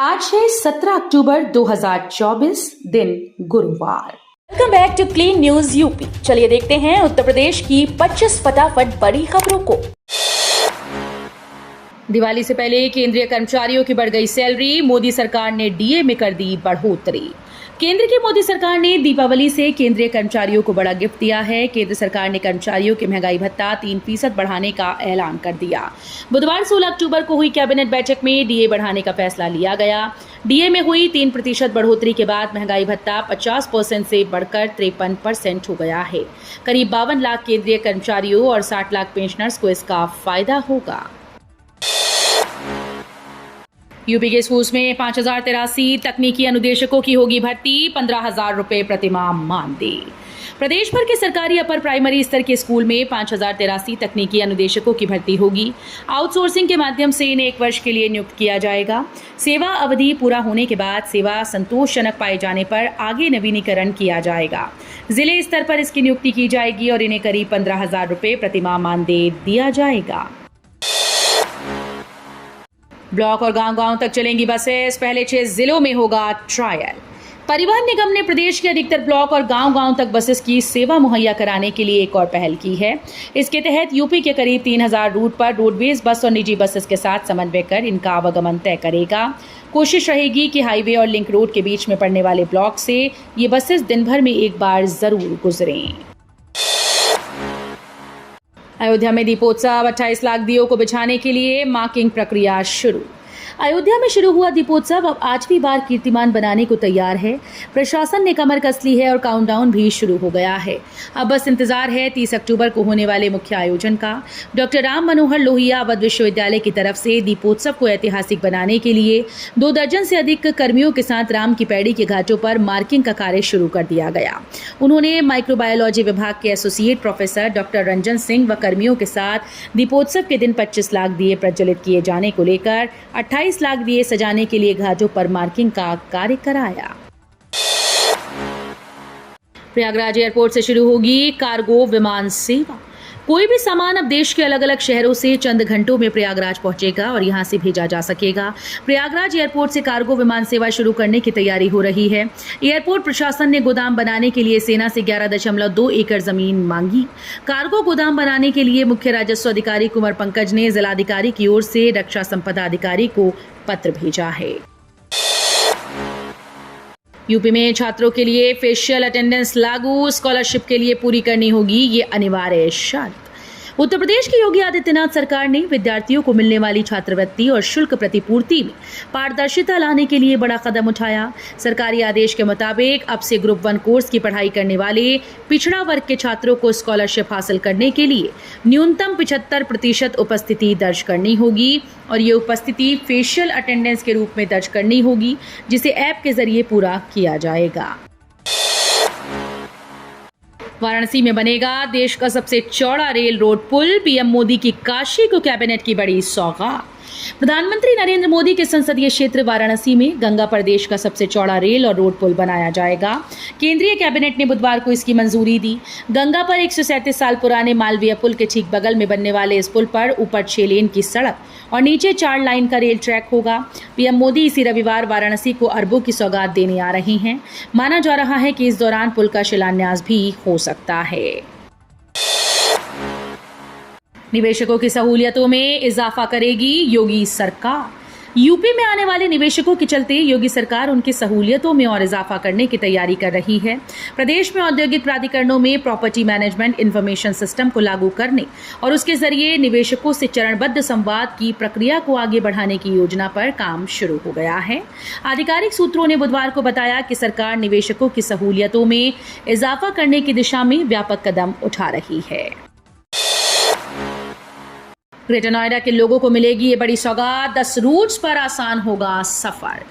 आज है 17 अक्टूबर 2024, दिन गुरुवार। Welcome back to clean news UP. चलिए देखते हैं उत्तर प्रदेश की 25 फटाफट बड़ी खबरों को। दिवाली से पहले केंद्रीय कर्मचारियों की बढ़ गई सैलरी, मोदी सरकार ने डीए में कर दी बढ़ोतरी। केंद्र की मोदी सरकार ने दीपावली से केंद्रीय कर्मचारियों को बड़ा गिफ्ट दिया है। केंद्र सरकार ने कर्मचारियों के महंगाई भत्ता 3% बढ़ाने का ऐलान कर दिया। बुधवार 16 अक्टूबर को हुई कैबिनेट बैठक में डीए बढ़ाने का फैसला लिया गया। डीए में हुई 3% बढ़ोतरी के बाद महंगाई भत्ता 50% से बढ़कर 53% हो गया है। करीब 52 लाख केंद्रीय कर्मचारियों और 60 लाख पेंशनर्स को इसका फायदा होगा। यूपी के स्कूल में 5083 तकनीकी अनुदेशकों की होगी भर्ती, 15,000 रुपए प्रतिमाह मानदेय। प्रदेश भर के सरकारी अपर प्राइमरी स्तर के स्कूल में 5083 तकनीकी अनुदेशकों की भर्ती होगी। आउटसोर्सिंग के माध्यम से इन्हें 1 वर्ष के लिए नियुक्त किया जाएगा। सेवा अवधि पूरा होने के बाद सेवा संतोषजनक पाए जाने पर आगे नवीनीकरण किया जाएगा। जिले स्तर पर इसकी नियुक्ति की जाएगी और इन्हें करीब 15,000 रुपए प्रतिमाह मानदेय दिया जाएगा। ब्लॉक और गांव-गांव तक चलेंगी बसेस, पहले 6 जिलों में होगा ट्रायल। परिवहन निगम ने प्रदेश के अधिकतर ब्लॉक और गांव-गांव तक बसेस की सेवा मुहैया कराने के लिए एक और पहल की है। इसके तहत यूपी के करीब 3000 रूट पर रोडवेज बस और निजी बसेस के साथ समन्वय कर इनका आवागमन तय करेगा। कोशिश रहेगी कि हाईवे और लिंक रोड के बीच में पड़ने वाले ब्लॉक से ये बसेस दिन भर में एक बार जरूर गुजरें। अयोध्या में दीपोत्सव, 28 लाख दियों को बिछाने के लिए मार्किंग प्रक्रिया शुरू। अयोध्या में शुरू हुआ दीपोत्सव अब 8वीं बार कीर्तिमान बनाने को तैयार है। प्रशासन ने कमर कस ली है और काउंटडाउन भी शुरू हो गया है। अब बस इंतजार है 30 अक्टूबर को होने वाले मुख्य आयोजन का। डॉक्टर राम मनोहर लोहिया अवध विश्वविद्यालय की तरफ से दीपोत्सव को ऐतिहासिक बनाने के लिए 2 दर्जन से अधिक कर्मियों के साथ राम की पैड़ी के घाटों पर मार्किंग का कार्य शुरू कर दिया गया। उन्होंने माइक्रोबायोलॉजी विभाग के associate professor doctor Ranjan Singh व कर्मियों के साथ दीपोत्सव के दिन 25 लाख दिए प्रज्वलित किए जाने को लेकर 28 लाख दिए सजाने के लिए घाटों पर मार्किंग का कार्य कराया। प्रयागराज एयरपोर्ट से शुरू होगी कार्गो विमान सेवा। कोई भी सामान अब देश के अलग अलग शहरों से चंद घंटों में प्रयागराज पहुंचेगा और यहां से भेजा जा सकेगा। प्रयागराज एयरपोर्ट से कार्गो विमान सेवा शुरू करने की तैयारी हो रही है। एयरपोर्ट प्रशासन ने गोदाम बनाने के लिए सेना से 11.2 एकड़ जमीन मांगी। कार्गो गोदाम बनाने के लिए मुख्य राजस्व अधिकारी कुंवर पंकज ने जिलाधिकारी की ओर से रक्षा संपदा अधिकारी को पत्र भेजा है। यूपी में छात्रों के लिए फेशियल अटेंडेंस लागू, स्कॉलरशिप के लिए पूरी करनी होगी ये अनिवार्य शर्त। उत्तर प्रदेश की योगी आदित्यनाथ सरकार ने विद्यार्थियों को मिलने वाली छात्रवृत्ति और शुल्क प्रतिपूर्ति में पारदर्शिता लाने के लिए बड़ा कदम उठाया। सरकारी आदेश के मुताबिक अब से ग्रुप 1 कोर्स की पढ़ाई करने वाले पिछड़ा वर्ग के छात्रों को स्कॉलरशिप हासिल करने के लिए न्यूनतम 75% उपस्थिति दर्ज करनी होगी और ये उपस्थिति फेशियल अटेंडेंस के रूप में दर्ज करनी होगी, जिसे ऐप के जरिए पूरा किया जाएगा। वाराणसी में बनेगा देश का सबसे चौड़ा रेल रोड पुल, पीएम मोदी की काशी को कैबिनेट की बड़ी सौगात। प्रधानमंत्री नरेंद्र मोदी के संसदीय क्षेत्र वाराणसी में गंगा पर देश का सबसे चौड़ा रेल और रोड पुल बनाया जाएगा। केंद्रीय कैबिनेट ने बुधवार को इसकी मंजूरी दी। गंगा पर 137 साल पुराने मालवीय पुल के ठीक बगल में बनने वाले इस पुल पर ऊपर 6 लेन की सड़क और नीचे 4 लाइन का रेल ट्रैक होगा। पीएम मोदी इसी रविवार वाराणसी को अरबों की सौगात देने आ रहे हैं। माना जा रहा है कि इस दौरान पुल का शिलान्यास भी हो सकता है। निवेशकों की सहूलियतों में इजाफा करेगी योगी सरकार। यूपी में आने वाले निवेशकों के चलते योगी सरकार उनकी सहूलियतों में और इजाफा करने की तैयारी कर रही है। प्रदेश में औद्योगिक प्राधिकरणों में प्रॉपर्टी मैनेजमेंट इंफॉर्मेशन सिस्टम को लागू करने और उसके जरिए निवेशकों से चरणबद्ध संवाद की प्रक्रिया को आगे बढ़ाने की योजना पर काम शुरू हो गया है। आधिकारिक सूत्रों ने बुधवार को बताया कि सरकार निवेशकों की सहूलियतों में इजाफा करने की दिशा में व्यापक कदम उठा रही है। ग्रेटर नोएडा के लोगों को मिलेगी ये बड़ी सौगात, 10 रूट्स पर आसान होगा सफर।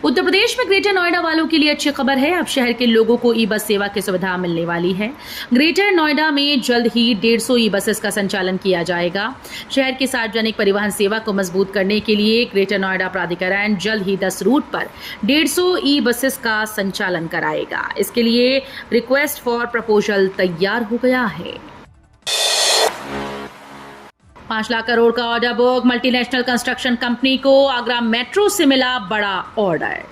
उत्तर प्रदेश में ग्रेटर नोएडा वालों के लिए अच्छी खबर है। अब शहर के लोगों को ई बस सेवा की सुविधा मिलने वाली है। ग्रेटर नोएडा में जल्द ही 150 ई बसेस का संचालन किया जाएगा। शहर की सार्वजनिक परिवहन सेवा को मजबूत करने के लिए ग्रेटर नोएडा प्राधिकरण जल्द ही 10 रूट पर 150 ई बसेस का संचालन कराएगा। इसके लिए रिक्वेस्ट फॉर प्रपोजल तैयार हो गया है। 5 लाख करोड़ का order book. Multinational construction company को आगरा मेट्रो से मिला बड़ा order.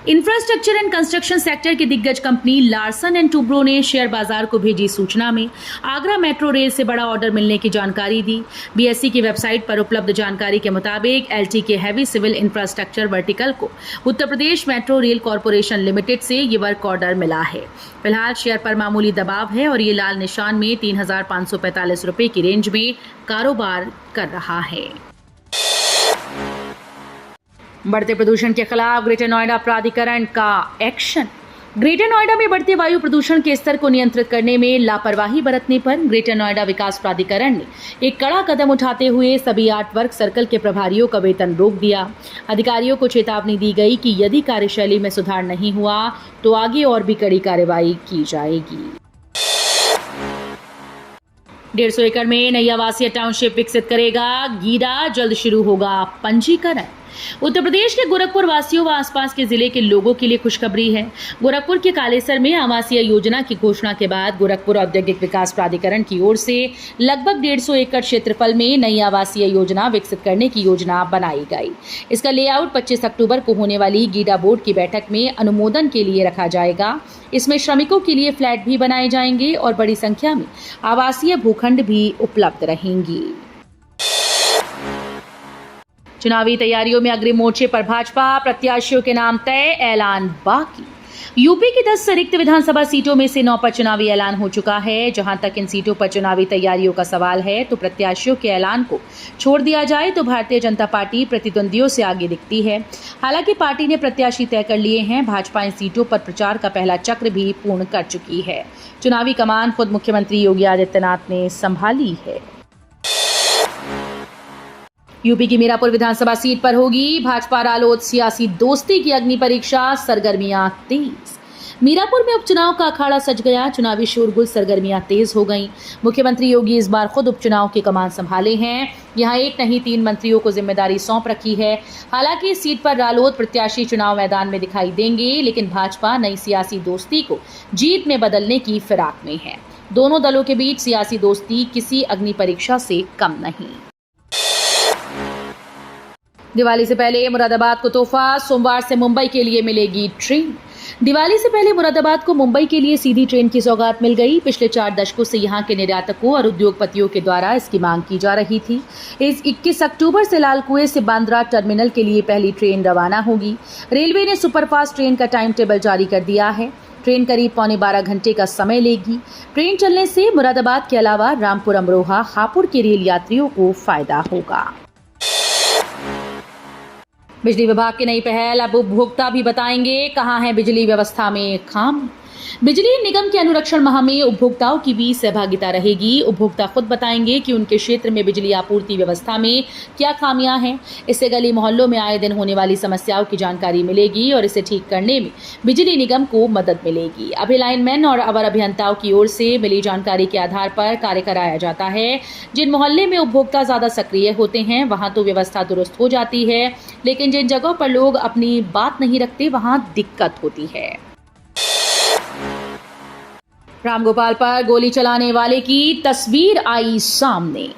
Infrastructure and construction sector की दिग्गज कंपनी लार्सन एंड टूब्रो ने शेयर बाजार को भेजी सूचना में आगरा मेट्रो रेल से बड़ा ऑर्डर मिलने की जानकारी दी। बीएसई की वेबसाइट पर उपलब्ध जानकारी के मुताबिक एलटीके हैवी सिविल इंफ्रास्ट्रक्चर वर्टिकल को Uttar Pradesh metro rail corporation limited से ये वर्क ऑर्डर मिला है। फिलहाल शेयर पर मामूली दबाव है और ये लाल निशान में 3,545 रुपए की रेंज में कारोबार कर रहा है। बढ़ते प्रदूषण के खिलाफ ग्रेटर नोएडा प्राधिकरण का एक्शन। ग्रेटर नोएडा में बढ़ते वायु प्रदूषण के स्तर को नियंत्रित करने में लापरवाही बरतने पर ग्रेटर नोएडा विकास प्राधिकरण ने एक कड़ा कदम उठाते हुए सभी 8 वर्ग सर्कल के प्रभारियों का वेतन रोक दिया। अधिकारियों को चेतावनी दी गई कि यदि कार्यशैली में सुधार नहीं हुआ तो आगे और भी कड़ी कार्रवाई की जाएगी। 150 एकड़ में नई आवासीय टाउनशिप विकसित करेगा गीडा, जल्द शुरू होगा पंजीकरण। उत्तर प्रदेश के गोरखपुर वासियों व आसपास के जिले के लोगों के लिए खुशखबरी है। गोरखपुर के कालेसर में आवासीय योजना की घोषणा के बाद गोरखपुर औद्योगिक विकास प्राधिकरण की ओर से लगभग 150 एकड़ क्षेत्रफल में नई आवासीय योजना विकसित करने की योजना बनाई गई। इसका लेआउट 25 अक्टूबर को होने वाली गीडा बोर्ड की बैठक में अनुमोदन के लिए रखा जाएगा। इसमें श्रमिकों के लिए फ्लैट भी बनाए जाएंगे और बड़ी संख्या में आवासीय भूखंड भी उपलब्ध रहेंगी। चुनावी तैयारियों में अग्रिम मोर्चे पर भाजपा, प्रत्याशियों के नाम तय, ऐलान बाकी। यूपी की 10 रिक्त विधानसभा सीटों में से 9 पर चुनावी ऐलान हो चुका है। जहां तक इन सीटों पर चुनावी तैयारियों का सवाल है तो प्रत्याशियों के ऐलान को छोड़ दिया जाए तो भारतीय जनता पार्टी प्रतिद्वंदियों से आगे दिखती है। हालांकि पार्टी ने प्रत्याशी तय कर लिए हैं। भाजपा इन सीटों पर प्रचार का पहला चक्र भी पूर्ण कर चुकी है। चुनावी कमान खुद मुख्यमंत्री योगी आदित्यनाथ ने संभाली है। यूपी की मीरापुर विधानसभा सीट पर होगी भाजपा रालोद सियासी दोस्ती की अग्नि परीक्षा, सरगर्मियां तेज। मीरापुर में उपचुनाव का अखाड़ा सज गया। चुनावी शोरगुल, सरगर्मियां तेज हो गईं। मुख्यमंत्री योगी इस बार खुद उपचुनाव की कमान संभाले हैं। यहां एक नहीं 3 मंत्रियों को जिम्मेदारी सौंप रखी है। हालांकि इस सीट पर रालोद प्रत्याशी चुनाव मैदान में दिखाई देंगे, लेकिन भाजपा नई सियासी दोस्ती को जीत में बदलने की फिराक में है। दोनों दलों के बीच सियासी दोस्ती किसी अग्नि परीक्षा से कम नहीं। दिवाली से पहले मुरादाबाद को तोहफा, सोमवार से मुंबई के लिए मिलेगी ट्रेन। दिवाली से पहले मुरादाबाद को मुंबई के लिए सीधी ट्रेन की सौगात मिल गई। पिछले 4 दशकों से यहां के निर्यातकों और उद्योगपतियों के द्वारा इसकी मांग की जा रही थी। इस 21 अक्टूबर से लाल कुएं से बांद्रा टर्मिनल के लिए पहली ट्रेन रवाना होगी। रेलवे ने सुपरफास्ट ट्रेन का टाइम टेबल जारी कर दिया है। ट्रेन करीब 12 घंटे का समय लेगी। ट्रेन चलने से मुरादाबाद के अलावा रामपुर, अमरोहा, हापुड़ के रेल यात्रियों को फायदा होगा। बिजली विभाग की नई पहल, अब उपभोक्ता भी बताएंगे कहां है बिजली व्यवस्था में खामी। बिजली निगम के अनुरक्षण माह में उपभोक्ताओं की भी सहभागिता रहेगी। उपभोक्ता खुद बताएंगे कि उनके क्षेत्र में बिजली आपूर्ति व्यवस्था में क्या खामियां हैं। इससे गली मोहल्लों में आए दिन होने वाली समस्याओं की जानकारी मिलेगी और इसे ठीक करने में बिजली निगम को मदद मिलेगी। अभी लाइनमैन और अवर अभियंताओं की ओर से मिली जानकारी के आधार पर कार्य कराया जाता है। जिन मोहल्ले में उपभोक्ता ज्यादा सक्रिय होते हैं वहां तो व्यवस्था दुरुस्त हो जाती है, लेकिन जिन जगहों पर लोग अपनी बात नहीं रखते वहां दिक्कत होती है। रामगोपाल पर गोली चलाने वाले की तस्वीर आई सामने।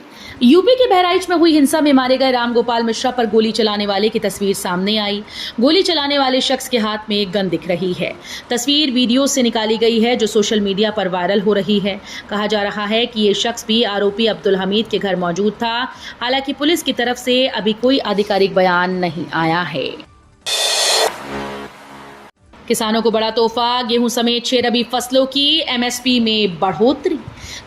यूपी के बहराइच में हुई हिंसा में मारे गए रामगोपाल मिश्रा पर गोली चलाने वाले की तस्वीर सामने आई। गोली चलाने वाले शख्स के हाथ में एक गन दिख रही है। तस्वीर वीडियो से निकाली गई है जो सोशल मीडिया पर वायरल हो रही है। कहा जा रहा है कि ये शख्स भी आरोपी अब्दुल हमीद के घर मौजूद था। हालांकि पुलिस की तरफ से अभी कोई आधिकारिक बयान नहीं आया है। किसानों को बड़ा तोहफा, गेहूं समेत 6 रबी फसलों की एमएसपी में बढ़ोतरी।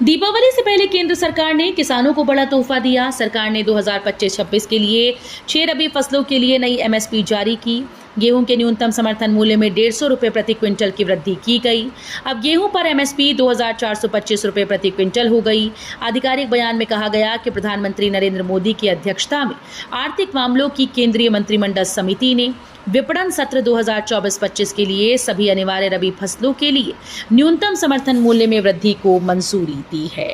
दीपावली से पहले केंद्र सरकार ने किसानों को बड़ा तोहफा दिया। सरकार ने 2025-26 के लिए 6 रबी फसलों के लिए नई एमएसपी जारी की। गेहूं के न्यूनतम समर्थन मूल्य में 150 रुपये प्रति क्विंटल की वृद्धि की गई। अब गेहूं पर एमएसपी 2425 रुपये प्रति क्विंटल हो गई। आधिकारिक बयान में कहा गया कि प्रधानमंत्री नरेंद्र मोदी की अध्यक्षता में आर्थिक मामलों की केंद्रीय मंत्रिमंडल समिति ने विपणन सत्र 2024-25 के लिए सभी अनिवार्य रबी फसलों के लिए न्यूनतम समर्थन मूल्य में वृद्धि को मंजूरी दी है।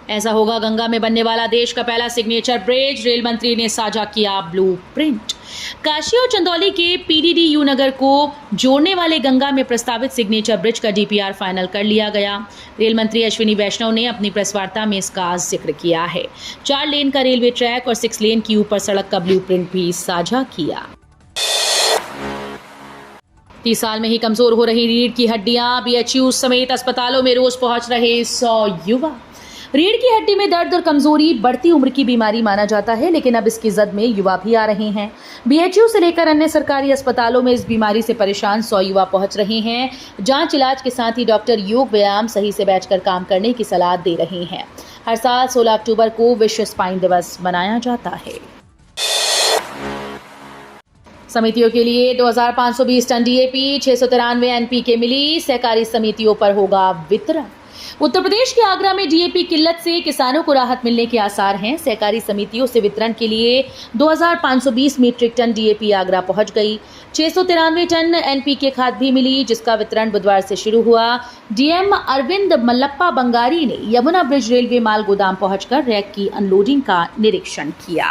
ऐसा होगा गंगा में बनने वाला देश का पहला सिग्नेचर ब्रिज। रेल मंत्री ने साझा किया ब्लूप्रिंट। काशी और चंदौली के पीडीडी नगर को जोड़ने वाले गंगा में प्रस्तावित सिग्नेचर ब्रिज का डीपीआर फाइनल कर लिया गया। रेल मंत्री अश्विनी वैष्णव ने अपनी प्रेस वार्ता में इसका जिक्र किया है। 4 लेन का रेलवे ट्रैक और 6 लेन की ऊपर सड़क का ब्लूप्रिंट भी साझा किया। 30 साल में ही कमजोर हो रही रीढ़ की हड्डियां। बीएचयू समेत अस्पतालों में रोज पहुंच रहे 100 युवा। रीढ़ की हड्डी में दर्द और कमजोरी बढ़ती उम्र की बीमारी माना जाता है, लेकिन अब इसकी जद में युवा भी आ रहे हैं। बीएचयू से लेकर अन्य सरकारी अस्पतालों में इस बीमारी से परेशान 100 युवा पहुंच रहे हैं। जांच इलाज के साथ ही डॉक्टर योग व्यायाम सही से बैठकर काम करने की सलाह दे रहे हैं। हर साल 16 अक्टूबर को विश्व स्पाइन दिवस मनाया जाता है। समितियों के लिए 2520 टन डीएपी, 693 एनपीके मिली। सहकारी समितियों पर होगा वितरण। उत्तर प्रदेश के आगरा में डीएपी किल्लत से किसानों को राहत मिलने के आसार हैं। सहकारी समितियों से वितरण के लिए 2520 मीट्रिक टन डीएपी आगरा पहुंच गई। 693 टन एनपीके खाद भी मिली, जिसका वितरण बुधवार से शुरू हुआ। डीएम अरविंद मल्लप्पा बंगारी ने यमुना ब्रिज रेलवे माल गोदाम पहुंचकर रैक की अनलोडिंग का निरीक्षण किया।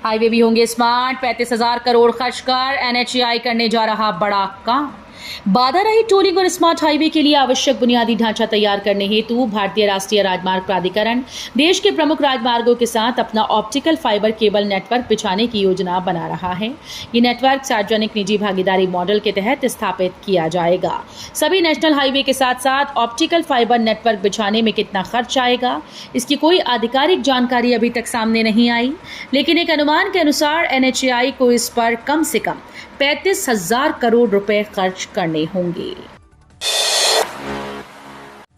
हाईवे भी होंगे स्मार्ट। 35,000 करोड़ खर्च कर एनएचएआई करने जा रहा बड़ा काम। बाधा रहित टोलिंग और स्मार्ट हाईवे के लिए आवश्यक बुनियादी ढांचा तैयार करने हेतु भारतीय राष्ट्रीय राजमार्ग प्राधिकरण देश के प्रमुख राजमार्गों के साथ अपना ऑप्टिकल फाइबर केबल नेटवर्क बिछाने की योजना बना रहा है। ये नेटवर्क सार्वजनिक निजी भागीदारी मॉडल के तहत स्थापित किया जाएगा। सभी नेशनल हाईवे के साथ साथ ऑप्टिकल फाइबर नेटवर्क बिछाने में कितना खर्च आएगा, इसकी कोई आधिकारिक जानकारी अभी तक सामने नहीं आई, लेकिन एक अनुमान के अनुसार एनएचएआई को इस पर कम से कम 35,000 करोड़ रुपए खर्च करने होंगे।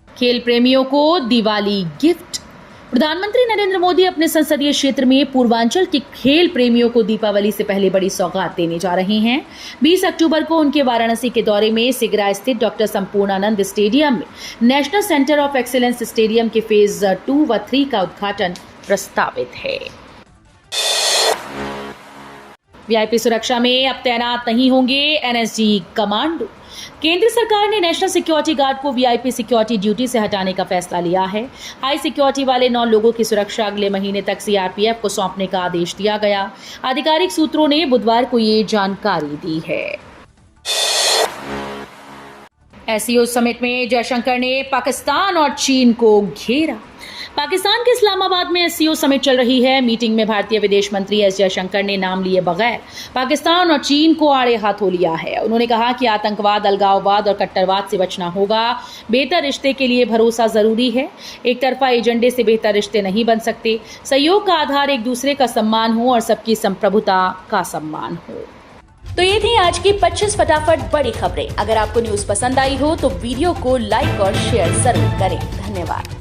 खेल प्रेमियों को दिवाली गिफ्ट। प्रधानमंत्री नरेंद्र मोदी अपने संसदीय क्षेत्र में पूर्वांचल के खेल प्रेमियों को दीपावली से पहले बड़ी सौगात देने जा रहे हैं। 20 अक्टूबर को उनके वाराणसी के दौरे में सिगरा स्थित डॉक्टर संपूर्णानंद स्टेडियम में national centre of excellence stadium के फेज 2 व 3 का उद्घाटन प्रस्तावित है। वीआईपी सुरक्षा में अब तैनात नहीं होंगे एनएसजी कमांडो। केंद्र सरकार ने नेशनल सिक्योरिटी गार्ड को वीआईपी सिक्योरिटी ड्यूटी से हटाने का फैसला लिया है। हाई सिक्योरिटी वाले 9 लोगों की सुरक्षा अगले महीने तक सीआरपीएफ को सौंपने का आदेश दिया गया। आधिकारिक सूत्रों ने बुधवार को ये जानकारी दी है। एससीओ समिट में जयशंकर ने पाकिस्तान और चीन को घेरा। पाकिस्तान के इस्लामाबाद में एससीओ समिट चल रही है। मीटिंग में भारतीय विदेश मंत्री एस जयशंकर ने नाम लिए बगैर पाकिस्तान और चीन को आड़े हाथों लिया है। उन्होंने कहा कि आतंकवाद, अलगाववाद और कट्टरवाद से बचना होगा। बेहतर रिश्ते के लिए भरोसा जरूरी है। एक तरफा एजेंडे से बेहतर रिश्ते नहीं बन सकते। सहयोग का आधार एक दूसरे का सम्मान हो और सबकी संप्रभुता का सम्मान हो। तो ये थी आज की 25 फटाफट बड़ी खबरें। अगर आपको न्यूज पसंद आई हो तो वीडियो को लाइक और शेयर जरूर करें। धन्यवाद।